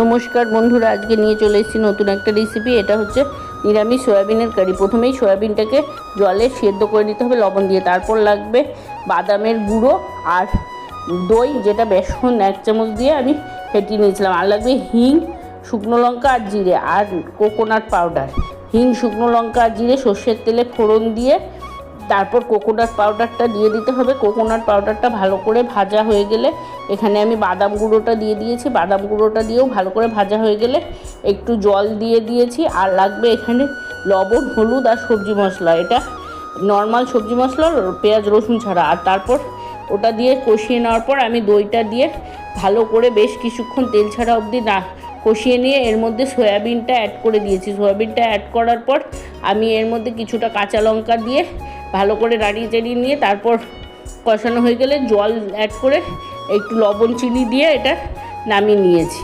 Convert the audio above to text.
নমস্কার বন্ধুরা, আজকে নিয়ে চলে এসেছি নতুন একটা রেসিপি। এটা হচ্ছে নিরামিষ সয়াবিনের কারি। প্রথমেই সয়াবিনটাকে জলে সেদ্ধ করে নিতে হবে লবণ দিয়ে। তারপর লাগবে বাদামের গুঁড়ো আর দই, যেটা বেসন 1 চামচ দিয়ে আমি ফেটিয়ে নিয়েছিলাম। আর লাগবে হিং, শুকনো লঙ্কা আর জিরে আর কোকোনাট পাউডার। হিং, শুকনো লঙ্কা আর জিরে সর্ষের তেলে ফোড়ন দিয়ে তারপর কোকোনাট পাউডারটা দিয়ে দিতে হবে। কোকোনাট পাউডারটা ভালো করে ভাজা হয়ে গেলে এখানে আমি বাদাম গুঁড়োটা দিয়ে দিয়েছি। বাদাম গুঁড়োটা দিয়েও ভালো করে ভাজা হয়ে গেলে একটু জল দিয়ে দিয়েছি। আর লাগবে এখানে লবণ, হলুদ আর সবজি মশলা। এটা নর্মাল সবজি মশলা, পেঁয়াজ রসুন ছাড়া। আর তারপর ওটা দিয়ে কষিয়ে নেওয়ার পর আমি দইটা দিয়ে ভালো করে বেশ কিছুক্ষণ তেল ছাড়া অবধি কষিয়ে নিয়ে এর মধ্যে সয়াবিনটা অ্যাড করে দিয়েছি। সয়াবিনটা অ্যাড করার পর আমি এর মধ্যে কিছুটা কাঁচা লঙ্কা দিয়ে ভালো করে নাড়িয়ে চাড়িয়ে নিয়ে তারপর কষানো হয়ে গেলে জল অ্যাড করে একটু লবণ চিনি দিয়ে এটা নামিয়ে নিয়েছি।